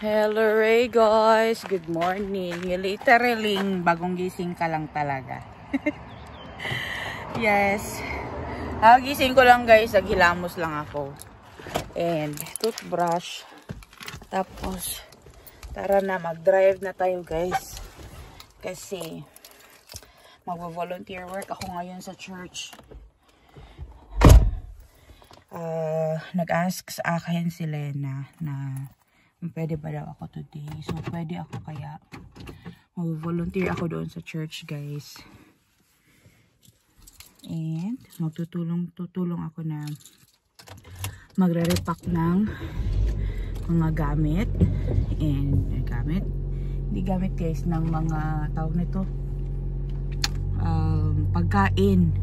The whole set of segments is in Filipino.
Hello Ray guys, good morning. Literally, bagong gising ka lang talaga. Yes. Gising ko lang guys, naghilamos lang ako. And toothbrush. Tapos, tara na, mag-drive na tayo guys. Kasi, mag-volunteer work ako ngayon sa church. Nag-ask sa akin si Lena na pwede ba daw ako today. So, pwede ako kaya mag-volunteer ako doon sa church, guys. And, tutulong ako na magre-repack ng mga gamit. And, hindi gamit guys, ng mga tawag nito, pagkain.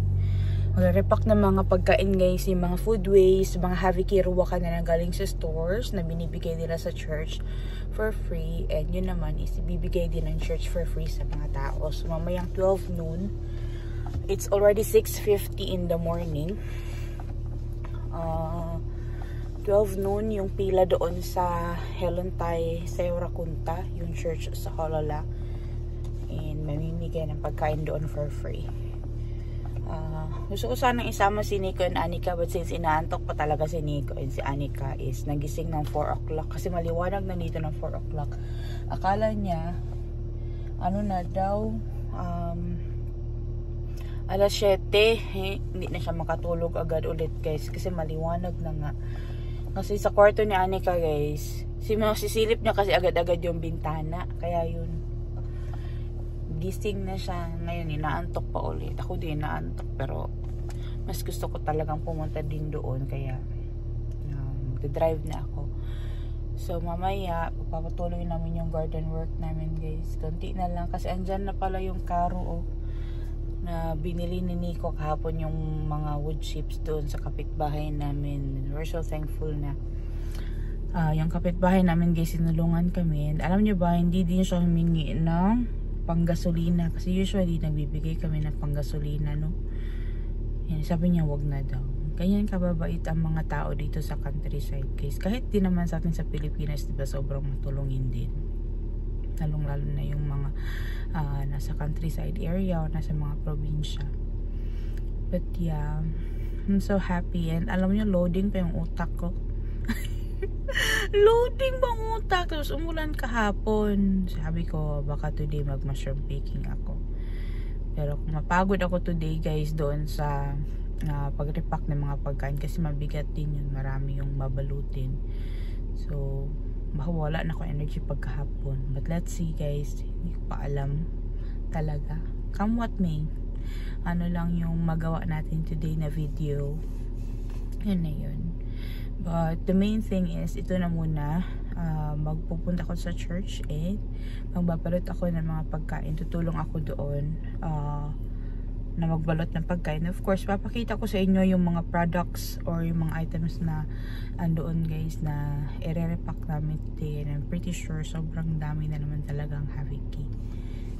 Magre-repack ng mga pagkain guys, yung mga food waste, mga heavy kiruwa ka na galing sa stores na binibigay nila sa church for free. And yun naman is ibibigay din ng church for free sa mga tao. So mamayang 12 noon, it's already 6:50 in the morning. 12 noon yung pila doon sa Helontay sa Eurakunta, yung church sa Holala. And mamimigay ng pagkain doon for free. Gusto ko sanang isama si Nico and Anika, but since inaantok pa talaga si Nico and si Anika is nagising ng 4 o'clock kasi maliwanag na dito ng 4 o'clock. Akala niya ano na daw alas 7, hindi na siya makatulog agad ulit guys kasi maliwanag na nga. Kasi sa kwarto ni Anika guys, sisilip niya kasi agad-agad yung bintana, kaya yun, gising na siya. Ngayon, inaantok pa ulit. Ako din, inaantok. Pero, mas gusto ko talagang pumunta din doon. Kaya, drive na ako. So, mamaya, papatuloy namin yung garden work namin, guys. Konti na lang. Kasi, andyan na pala yung karo, na binili ni Nico kahapon yung mga wood chips doon sa kapitbahay namin. We're so thankful na yung kapitbahay namin, guys, sinulungan kami. And, alam nyo ba, hindi din siya humingi ng panggasolina kasi usually nagbibigay kami ng panggasolina, no? Yan, sabi niya wag na daw. Ganyan kababait ang mga tao dito sa countryside guys. Kahit di naman sa atin sa Pilipinas, diba, sobrang matulungin din. Lalong-lalo na yung mga nasa countryside area o nasa mga probinsya. But yeah, I'm so happy. And alam niyo, loading pa yung utak ko. Loading bang utak? Tapos umulan kahapon. Sabi ko baka today mag mushroom picking ako. Pero kung mapagod ako today guys doon sa pag-repack ng mga pagkain kasi mabigat din yun, marami yung babalutin. So baka wala na ako energy pagkahapon. But let's see guys, hindi ko pa alam talaga. Come what may, ano lang yung magawa natin today na video. Yun na yun. But the main thing is, ito na muna, magpupunta ako sa church and magbabalot ako ng mga pagkain. Tutulong ako doon na magbalot ng pagkain. Of course, papakita ko sa inyo yung mga products or yung mga items na andoon guys na i-repack namin today. And I'm pretty sure sobrang dami na naman talagang heavy key.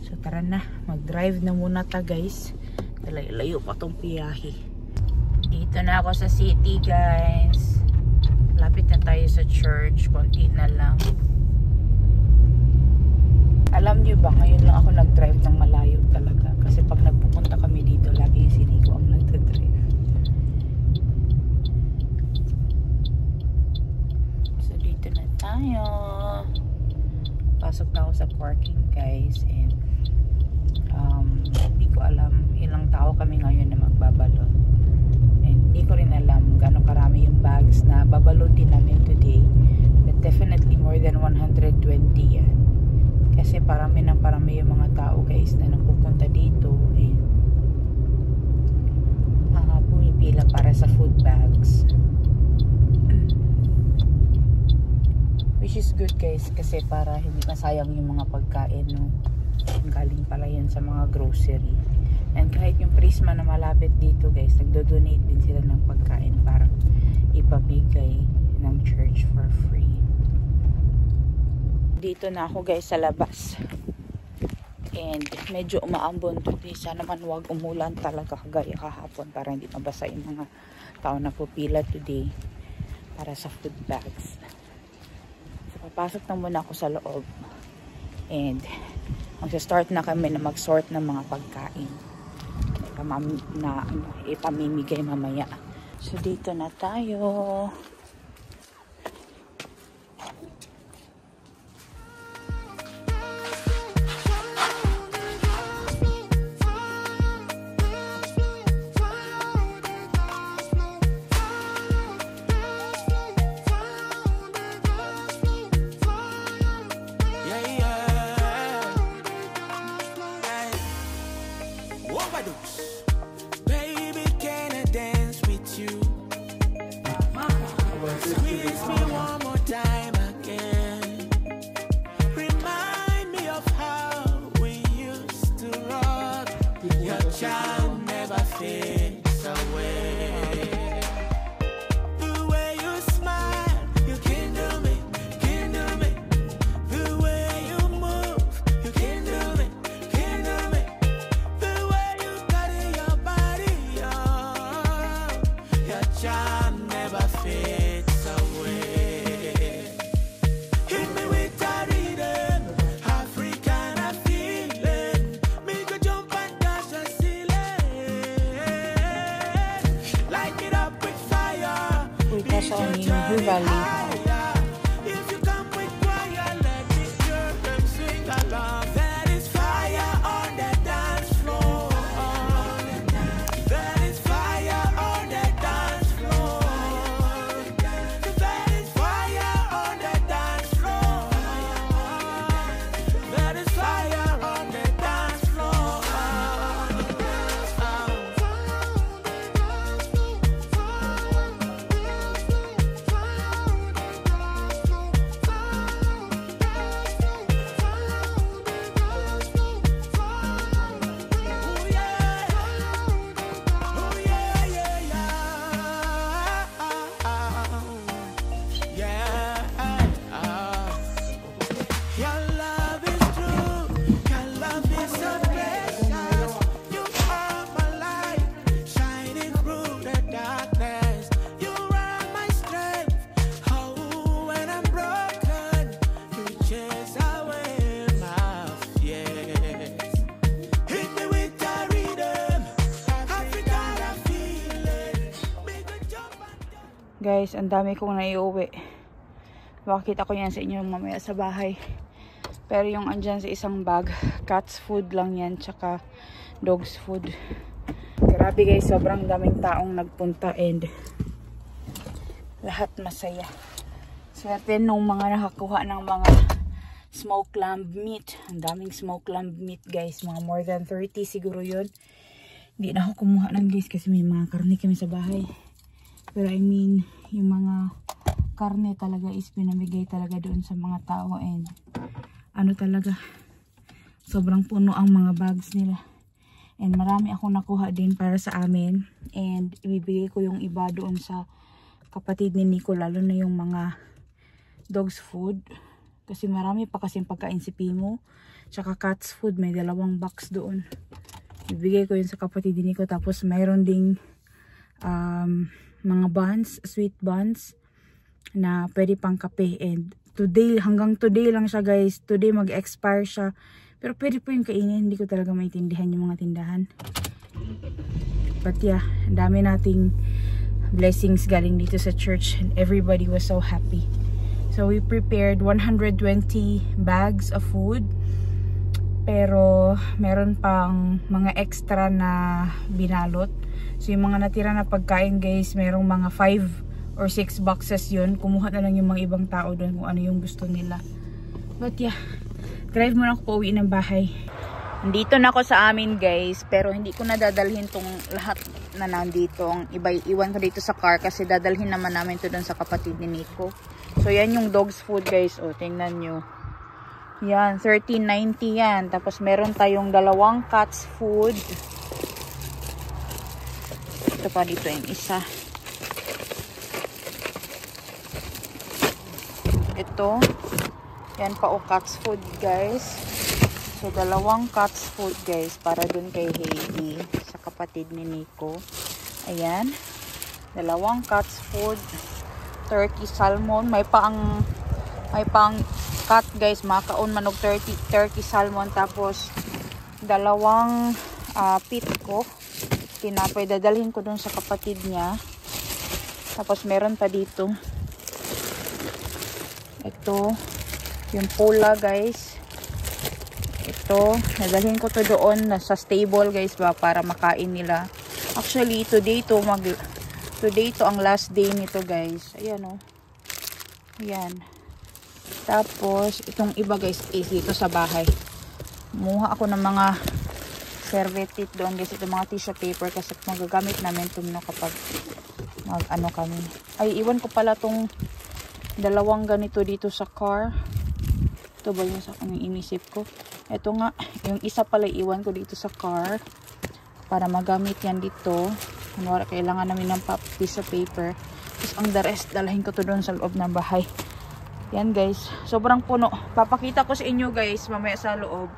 So tara na, mag-drive na muna ta guys. Layo pa tong piyahe. Dito na ako sa city guys. Lapit na tayo sa church, konti na lang. Alam niyo ba, ngayon lang ako nag-drive ng malayo talaga. Kasi pag nagpupunta kami dito, lagi si Nico ang nag-drive. So dito na tayo. Pasok na ako sa parking guys. And hindi ko alam ilang tao kami ngayon na magbabalot. Hindi ko rin alam gano'ng karami yung bags na babalutin namin today. But definitely more than 120 yan. Kasi parami yung mga tao guys na napupunta dito. Pumipila para sa food bags. Which is good guys kasi para hindi masayang yung mga pagkain, no? Galing pala yan sa mga grocery. And kahit yung Prisma na malapit dito guys, nagdo-donate din sila ng pagkain para ipabigay ng church for free. Dito na ako guys sa labas. And medyo umaambon today. Sana man wag umulan talaga kagaya kahapon para hindi mabasa yung mga tao na pupila today para sa food bags. So Papasok na muna ako sa loob. And magsa-start na kami na mag-sort ng mga pagkain. Na ipamimigay mamaya. So dito na tayo. Baby, can I dance with you? Squeeze me one more time again. Remind me of how we used to rock. Your charm never fades away. The way you smile, you kindle me, kindle me. The way you move, you kindle me, kindle me. The way you carry your body, oh, your charm never fades away. Hit me with a rhythm, African feeling. Make you jump and dance the ceiling. Light it up with fire. Uy, kaso ang New Valley. If you come with choir, let me hear them sing along. There is fire on the dance floor. There is fire on the dance floor. There is fire on the dance floor. There is fire on the dance floor. Oh yeah, oh yeah, yeah, yeah, yeah. Your love is true, your love is so precious. You are my light, shining through the darkness. You are my strength. Oh, when I'm broken, you chase away my fears. Hit me with a rhythm, African feeling. Make a jump and dance. Guys, ang dami kong naiuwi. Makikita ko yan sa inyo mamaya sa bahay. Pero yung andyan sa isang bag, cat's food lang yan, tsaka dog's food. Grabe guys, sobrang daming taong nagpunta and lahat masaya. Swerte nung mga nakakuha ng mga smoked lamb meat. Ang daming smoked lamb meat guys, mga more than 30 siguro yun. Hindi na ako kumuha ng guys kasi may mga karne kami sa bahay. Pero I mean, yung mga karne talaga is pinamigay talaga doon sa mga tao and ano talaga, sobrang puno ang mga bags nila. And marami akong nakuha din para sa amin and ibibigay ko yung iba doon sa kapatid ni Nico, lalo na yung mga dog's food. Kasi marami pa kasing pagkain si Pimo. Tsaka cat's food, may 2 box doon. Ibigay ko yun sa kapatid ni Nico. Tapos mayroon ding mga buns, sweet buns na pwede pang kape. And today, hanggang today lang siya guys. Today mag-expire siya. Pero pwede po yung kainin. Hindi ko talaga maintindihan yung mga tindahan. But yeah, ang dami nating blessings galing dito sa church. And everybody was so happy. So we prepared 120 bags of food. Pero meron pang mga extra na binalot. So yung mga natira na pagkain guys, merong mga 5 or 6 boxes yun. Kumuha na lang yung mga ibang tao doon kung ano yung gusto nila. But yeah, drive muna ako pauwi ng bahay. Nandito na ako sa amin guys, pero hindi ko na dadalhin tong lahat na nandito. Ang iba iwan ko dito sa car kasi dadalhin naman namin to doon sa kapatid ni Nico. So yan yung dog's food guys. O tingnan nyo. Yan, 13.90 yan. Tapos meron tayong 2 cat's food. Ito pa dito yung isa. Ito. Yan pa o cat's food guys. So 2 cat's food guys para dun kay Heidi sa kapatid ni Nico. Ayan. 2 cat's food. Turkey salmon. May pa ang May pang cut guys, makaon manog turkey salmon, tapos dalawang pit ko tinapay, dadalhin ko dun sa kapatid niya. Tapos meron pa dito ito yung pula guys, ito dadalhin ko to doon sa stable guys ba, para makain nila. Actually today to ang last day nito guys. Ayan o, ayan. Tapos itong iba guys is dito sa bahay. Muha ako ng mga serviette doon guys, itong mga tissue paper kasi magagamit namin ito kapag mag kami. Ay, iwan ko pala tong dalawang ganito dito sa car. Ito ba yung sa inisip ko? Ito nga, yung isa pala iwan ko dito sa car para magamit yan dito. Kunwari, kailangan namin ng piece of paper. Tapos ang the rest, dalahin ko to doon sa loob ng bahay. Yan guys, sobrang puno. Papakita ko sa inyo guys mamaya sa loob.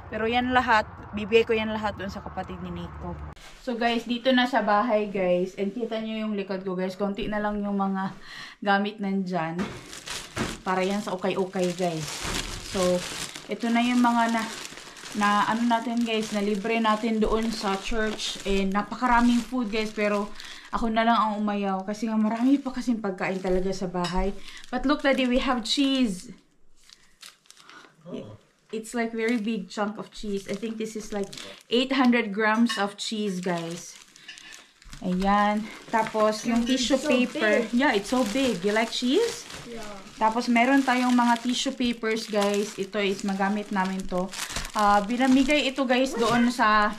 Pero yan lahat, bibigay ko yan lahat doon sa kapatid ni Nico. So guys, dito na sa bahay guys. And kita nyo yung likod ko guys. Konti na lang yung mga gamit nandyan. Para yan sa ukay-ukay guys. So, ito na yung mga na ano natin guys, na libre natin doon sa church. And napakaraming food guys. Pero ako na lang ang umayaw. Kasi nga marami pa kasing pagkain talaga sa bahay. But look daddy, we have cheese. Oh. It's like very big chunk of cheese. I think this is like 800 grams of cheese, guys. Ayan. Tapos, yung tissue paper. Big. Yeah, it's so big. You like cheese? Yeah. Tapos, meron tayong mga tissue papers, guys. Ito is magamit namin to. Binamigay ito, guys, doon sa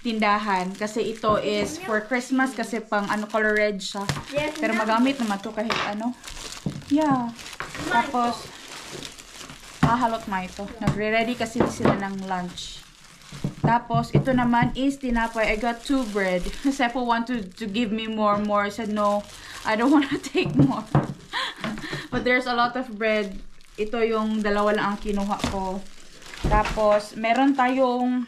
tindahan. Kasi ito is for Christmas. Kasi pang color red siya. Pero magamit naman to kahit ano. Yeah. Tapos, halot na ito. Nagre-ready kasi sila ng lunch. Tapos, ito naman is tinapay. I got 2 bread. Seppo wanted to give me more. I said, no, I don't want to take more. But there's a lot of bread. Ito yung dalawa lang ang kinuha ko. Tapos, meron tayong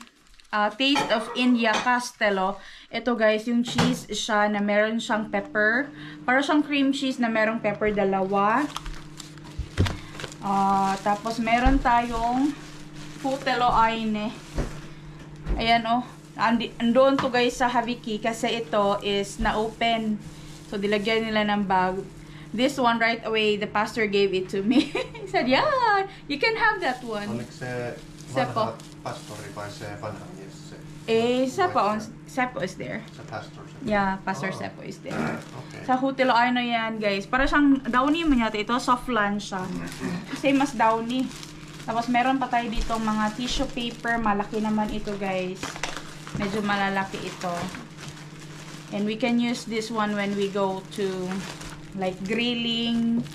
Taste of India Castello. Ito guys, yung cheese siya na meron siyang pepper. Para siyang cream cheese na merong pepper dalawa. Tapos meron tayong Putelo Aine. Ayan oh. Andoon to guys sa Haviki kasi ito is na-open. So dilagyan nila ng bag. This one right away, the pastor gave it to me. He said, yeah, you can have that one. Oliko se vanha pastori vai se vanha mies se? Seppo is there. Sa pastor? Yeah, Pastor Seppo is there. Okay. Sa Hotel Aino yan, guys. Para siyang downy mo yata. Ito, soft lunch siya. Same as downy. Tapos, meron pa tayo dito mga tissue paper. Malaki naman ito, guys. Medyo malalaki ito. And we can use this one when we go to like grilling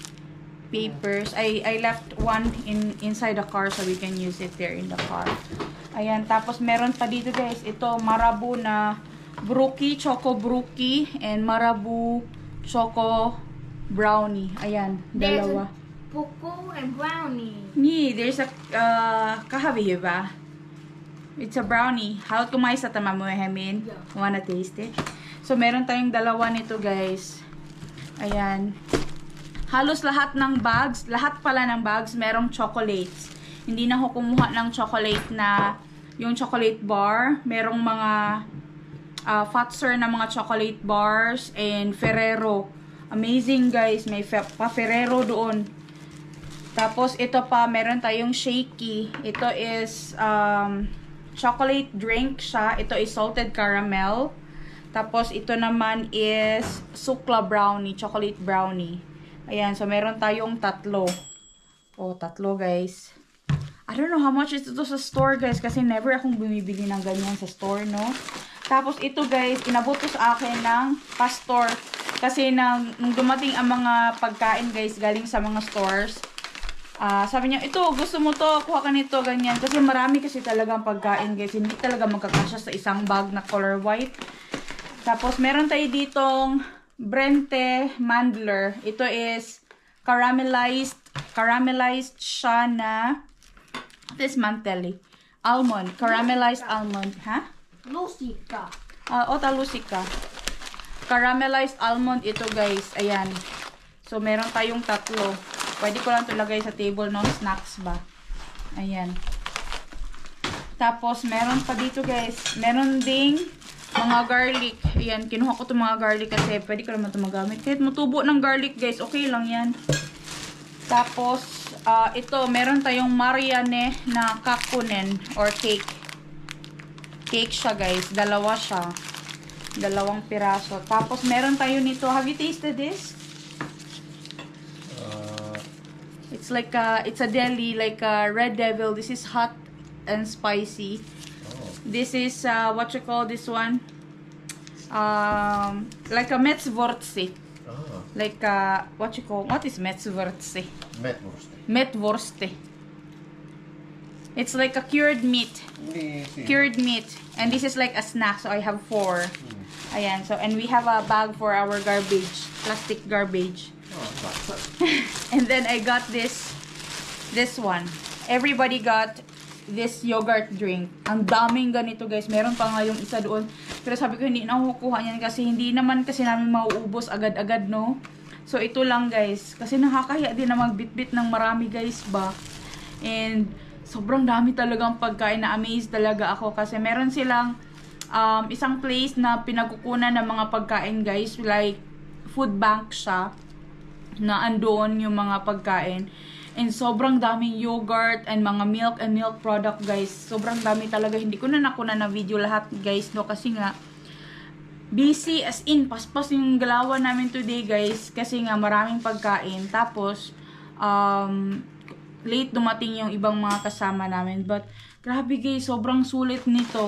papers. I left one inside the car so we can use it there in the car. Ayan, tapos meron pa dito guys, ito Marabu na brookie, choco brookie, and Marabu choco brownie. Ayan, dalawa. Choco and brownie. Yeah, there's a kahabi ba? It's a brownie. How kumain sa tama mo, Hemin? Yeah. Wanna taste it? So meron tayong dalawa nito guys. Ayan. Halos lahat ng bags, lahat pala ng bags merong chocolates. Hindi na ako kumuha ng chocolate na yung chocolate bar. Merong mga Fatser na mga chocolate bars and Ferrero. Amazing guys, may pa Ferrero doon. Tapos ito pa, meron tayong shaky. Ito is chocolate drink siya. Ito is salted caramel. Tapos ito naman is sukla brownie, chocolate brownie. Ayan, so meron tayong tatlo. Oh, tatlo guys. I don't know how much is ito sa store guys kasi never akong bumibili ng ganyan sa store, no? Tapos ito guys, inabot ko sa akin ng pastor kasi nung dumating ang mga pagkain guys galing sa mga stores. Sabi niya, ito, gusto mo to, kuha ka nito, ganyan. Kasi marami kasi talagang pagkain guys, hindi talaga magkakasya sa isang bag na color white. Tapos meron tayo ditong Brente Mandler. Ito is caramelized siya na this Mantelli. Almond. Caramelized almond. Ha? Lusika. Ota Lusika. Caramelized almond ito guys. Ayan. So meron tayong tatlo. Pwede ko lang ito lagay sa table, no? Snacks ba? Ayan. Tapos, meron pa dito guys. Meron ding mga garlic. Ayan, kinuha ko itong mga garlic kasi pwede ko naman ito magamit. Kahit matubo ng garlic guys, okay lang yan. Tapos, ito, meron tayong Marianne na kakunen or cake. Cake siya guys. Dalawa siya. Dalawang piraso. Tapos, meron tayo nito. Have you tasted this? It's like it's a deli, like a Red Devil. This is hot and spicy. This is what you call this one? Like a Metzwurst. Like what is Metzwurst? Metzwurst. It's like a cured meat. Cured meat. And this is like a snack. So I have 4. Ayan. So, and we have a bag for our garbage. Plastic garbage. And then I got this one. Everybody got this yogurt drink. Ang daming ganito guys. Meron pa nga yung isa doon. Pero sabi ko hindi na ako kukuha niyan kasi hindi naman kasi namin mauubos agad-agad, no? So ito lang guys. Kasi nakakahiya din na magbitbit ng marami guys ba. And sobrang dami talagang pagkain. Na-amaze talaga ako kasi meron silang isang place na pinagkukunan ng mga pagkain guys. Like food bank siya. Na andoon yung mga pagkain. And sobrang daming yogurt and mga milk and milk product guys. Sobrang dami talaga. Hindi ko na nakuna na video lahat guys, no? Kasi nga busy as in. Paspas yung galawan namin today guys. Kasi nga maraming pagkain. Tapos late dumating yung ibang mga kasama namin. But grabe guys, sobrang sulit nito.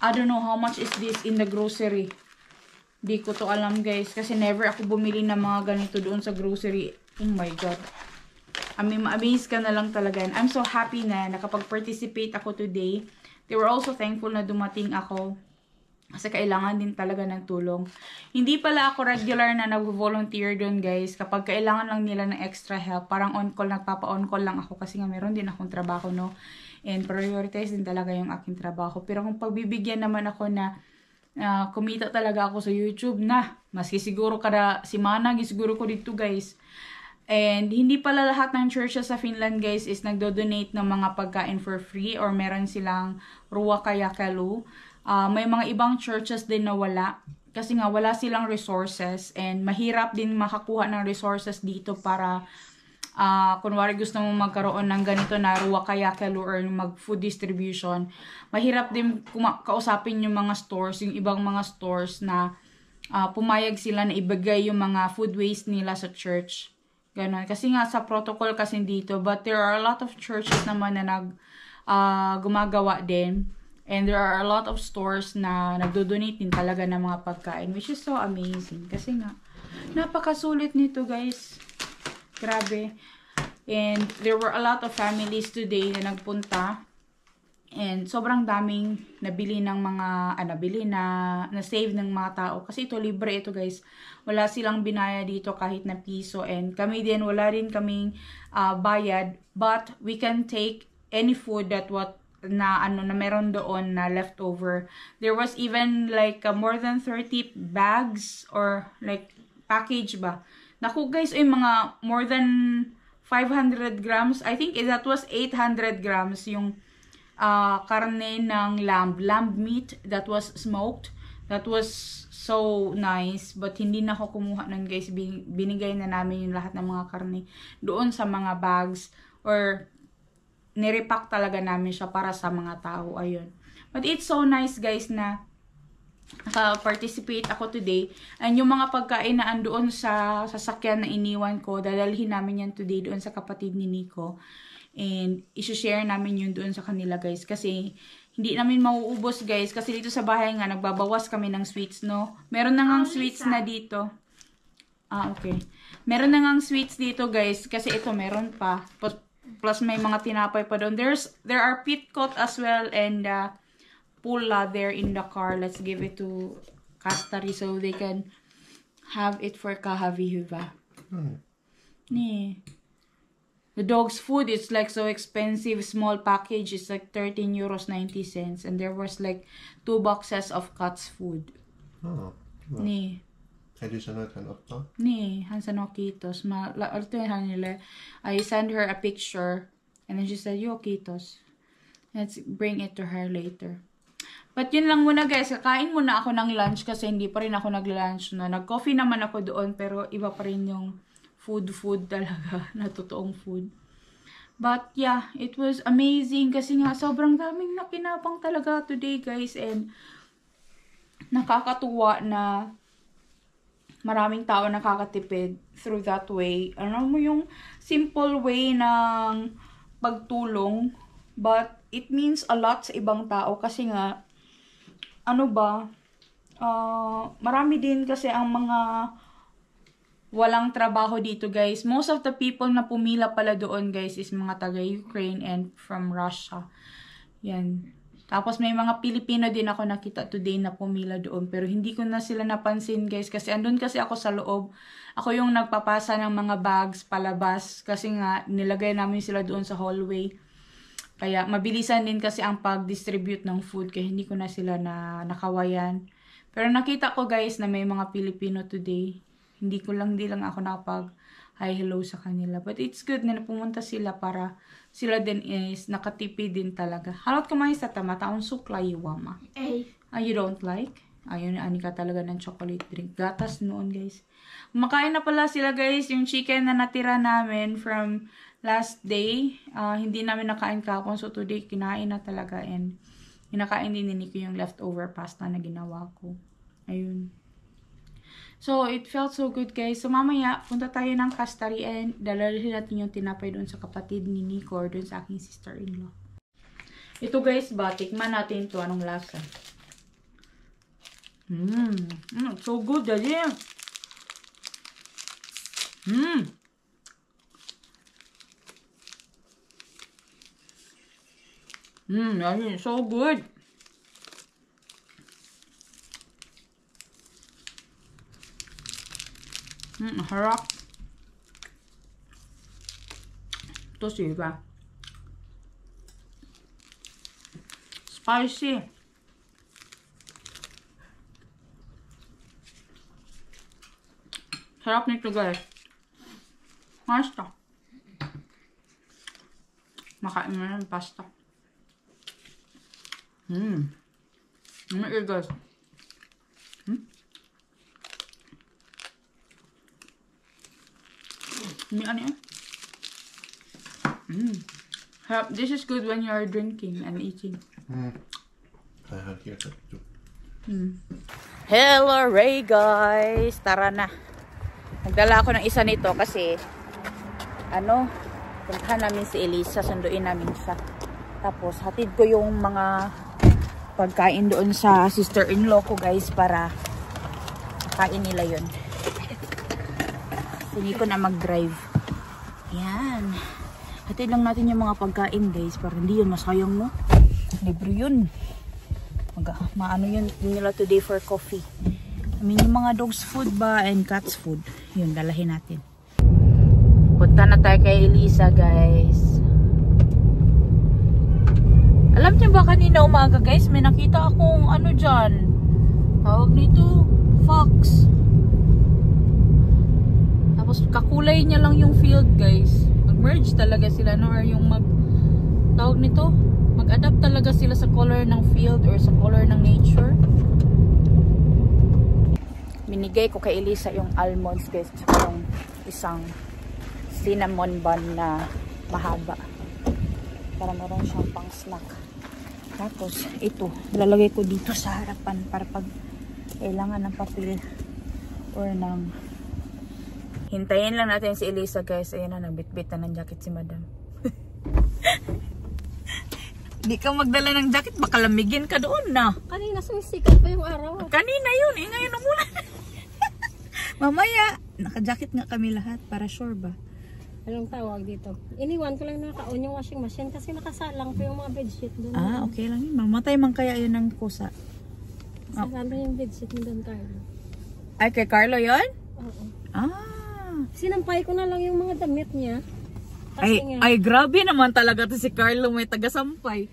I don't know how much is this in the grocery. Di ko to alam guys. Kasi never ako bumili ng mga ganito doon sa grocery. Oh my god. I mean, ma-amaze ka na lang talaga. And I'm so happy na nakapag-participate ako today. They were also thankful na dumating ako. Kasi kailangan din talaga ng tulong. Hindi pala ako regular na nag-volunteer doon guys. Kapag kailangan lang nila ng extra help. Parang on-call, nagpapa-on-call lang ako. Kasi nga meron din akong trabaho, no? And prioritize din talaga yung aking trabaho. Pero kung pagbibigyan naman ako na kumita talaga ako sa YouTube na maski siguro kada simana siguro ko dito guys. And hindi pala lahat ng churches sa Finland guys is nagdo-donate ng mga pagkain for free or meron silang ruokajakalu. May mga ibang churches din na wala kasi nga wala silang resources and mahirap din makakuha ng resources dito para kunwari gusto mo magkaroon ng ganito na ruokajakalu or mag-food distribution, mahirap din kausapin yung mga stores, yung ibang mga stores na pumayag sila na ibigay yung mga food waste nila sa church. Ganon. Kasi nga sa protocol kasi dito, but there are a lot of churches naman na gumagawa din. And there are a lot of stores na nagdo-donate din talaga ng mga pagkain, which is so amazing. Kasi nga, napakasulit nito guys. Grabe. And there were a lot of families today na nagpunta. And sobrang daming nabili ng mga, na-save ng mga tao. Kasi ito, libre ito guys. Wala silang binaya dito kahit na piso. And kami din, wala rin kaming bayad. But we can take any food that na meron doon na leftover. There was even like more than 30 bags or like package ba. Naku guys, ay mga more than 500 grams. I think that was 800 grams yung karne ng lamb meat that was smoked. That was so nice. But hindi na ako kumuha nun guys. Binigay na namin yung lahat ng mga karne doon sa mga bags or nirepack talaga namin siya para sa mga tao. Ayun. But it's so nice guys na naka-participate ako today. And yung mga pagkain na andoon sa sasakyan na iniwan ko, dadalhin namin yan today doon sa kapatid ni Nico. And isi-share namin yun doon sa kanila guys. Kasi hindi namin mauubos guys. Kasi dito sa bahay nga, nagbabawas kami ng sweets, no? Meron na ngang sweets na dito. Okay. Meron na ngang sweets dito guys. Kasi ito meron pa. Plus may mga tinapay pa doon. There are Pitcot as well and Pula there in the car. Let's give it to Kastari so they can have it for Kahavihuva. Nee. The dog's food is like so expensive. Small package is like 13 euros 90 cents. And there was like 2 boxes of cat's food. Nee. Hedi sanoit, hän ottaa? Niin, hän sanoi kiitos. Mä laitoin hänelle, I sent her a picture and then she said, yo, kiitos. Let's bring it to her later. But yun lang muna guys, kakain muna ako ng lunch kasi hindi pa rin ako nag-lunch na. Nag-coffee naman ako doon pero iba pa rin yung food talaga, na totoong food. But yeah, it was amazing kasi nga sobrang daming nakinabang talaga today guys and nakakatuwa na maraming tao nakakatipid through that way. Ano mo yung simple way ng pagtulong, but it means a lot sa ibang tao kasi nga, ano ba, marami din kasi ang mga walang trabaho dito guys. Most of the people na pumila pala doon guys is mga taga-Ukraine and from Russia. Yan. Tapos may mga Pilipino din ako nakita today na pumila doon. Pero hindi ko na sila napansin guys. Kasi andun kasi ako sa loob. Ako yung nagpapasa ng mga bags palabas. Kasi nga nilagay namin sila doon sa hallway. Kaya mabilisan din kasi ang pag-distribute ng food. Kaya hindi ko na sila nakawayan. Pero nakita ko guys na may mga Pilipino today. Hindi lang ako nakapag hi hello sa kanila. But it's good na pumunta sila para sila din is nakatipid din talaga. Halot kumain sa tamataon suklay wama. You don't like? Ayun, ani ka talaga ng chocolate drink. Gatas noon guys. Makain na pala sila guys. Yung chicken na natira namin from last day. Hindi namin nakain kahapon. So today kinain na talaga. And kinakain din ni Nico yung leftover pasta na ginawa ko. Ayun. So, it felt so good guys. So, mamaya, punta tayo ng Castari and dalhin natin yung tinapay doon sa kapatid ni Nico or doon sa aking sister-in-law. Ito guys ba, tikman natin ito. Anong lasa? So good, daddy. Daddy, so good. Harap. Ito siya. Spicy. Sarap nito guys. Pasta. Makain mo na ng pasta. Ano guys? This is good when you are drinking and eating. I have here too. Hello Ray guys, tara na. Nagdala ako ng isa nito kasi puntahan namin si Elisa, sunduin namin siya. Tapos hatid ko yung mga pagkain doon sa sister-in-law ko guys para kain nila yun. Hindi ko na mag-drive. Yan. Hatid lang natin yung mga pagkain guys para hindi yun masayang no. Libre yun. Maano yun nila today for coffee. I mean yung mga dogs food ba and cats food. Yun, dalahin natin. Punta na tayo kay Elisa guys. Alam niyo ba kanina umaga guys, may nakita akong dyan. Tawag nito, fox. Tapos kakulay niya lang yung field guys. Mag-merge talaga sila no, or yung tawag nito, mag-adapt talaga sila sa color ng field or sa color ng nature. Binigay ko kay Elisa yung almonds guys, tsaka yung isang cinnamon bun na mahaba. Para meron siyang pang snack. Tapos ito, lalagay ko dito sa harapan para pag kailangan ng papel or ng hintayin lang natin si Elisa guys. Ayan na, nagbitbit na ng jacket si madam. Hindi ka magdala ng jacket, baka lamigin ka doon na. Kanina sumisikat pa yung araw. Kanina yun, ngayon umulan. Mamaya, naka-jacket nga kami lahat para sure ba. Anong tawag dito? Iniwan ko lang naka-on yung washing machine kasi nakasalang pa yung mga bedsheet doon. Okay lang yun. Mamatay man kaya yun ng kusa. Nasaan yung bedsheet mo doon, Carlo? Ay, kay Carlo yun? Oo. Sinampay ko na lang yung mga damit niya. Ay, grabe naman talaga to si Carlo, may taga-sampay.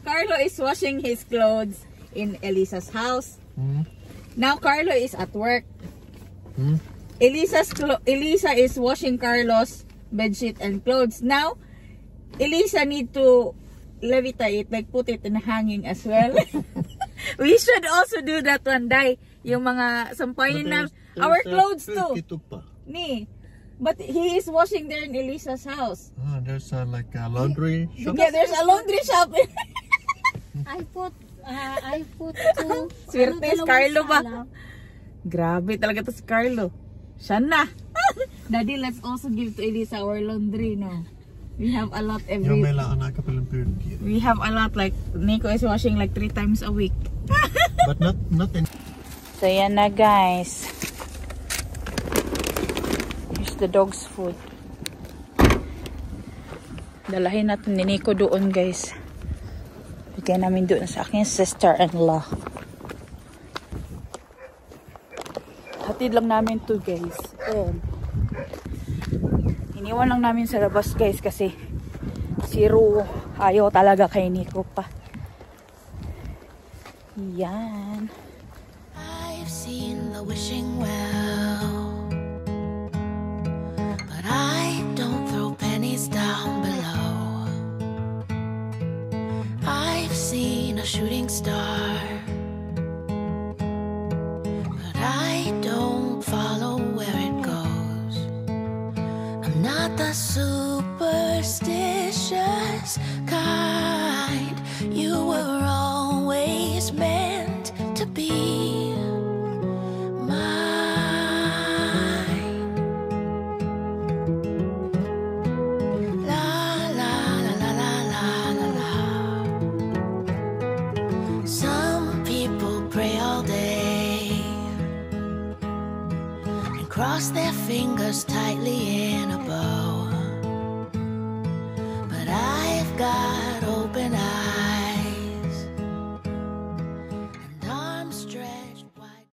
Carlo is washing his clothes in Elisa's house. Now Carlo is at work Elisa is washing Carlos bedsheet and clothes. Now, Elisa need to levitate, like put it in hanging as well. We should also do that one day. Yung mga sampayin na our clothes too. Ni. But he is washing there in Elisa's house. Oh, there's like a laundry shop. Yeah, there's a laundry shop. I put two. Swerte, Carlo ba? Grabe talaga to si Carlo. Siya na. Daddy, let's also give to Elisa our laundry, no? We have a lot every... We have a lot, like, Nico is washing like 3 times a week. But not in... So, yan na, guys. Here's the dog's food. Dalahin natin ni Nico doon, guys. Bigyan namin doon sa aking sister-in-law. Hatid lang namin to, guys. Ayan. Iniwan lang namin sa labas, guys, kasi si Ru ayaw talaga kay Nico pa. Yan. I've seen the wishing well, but I don't throw pennies down below. I've seen a shooting star, but I don't follow where it goes. I'm not the superstitious kind. You were always meant to be mine. La la la la la la la la. Some people pray all day and cross their fingers tightly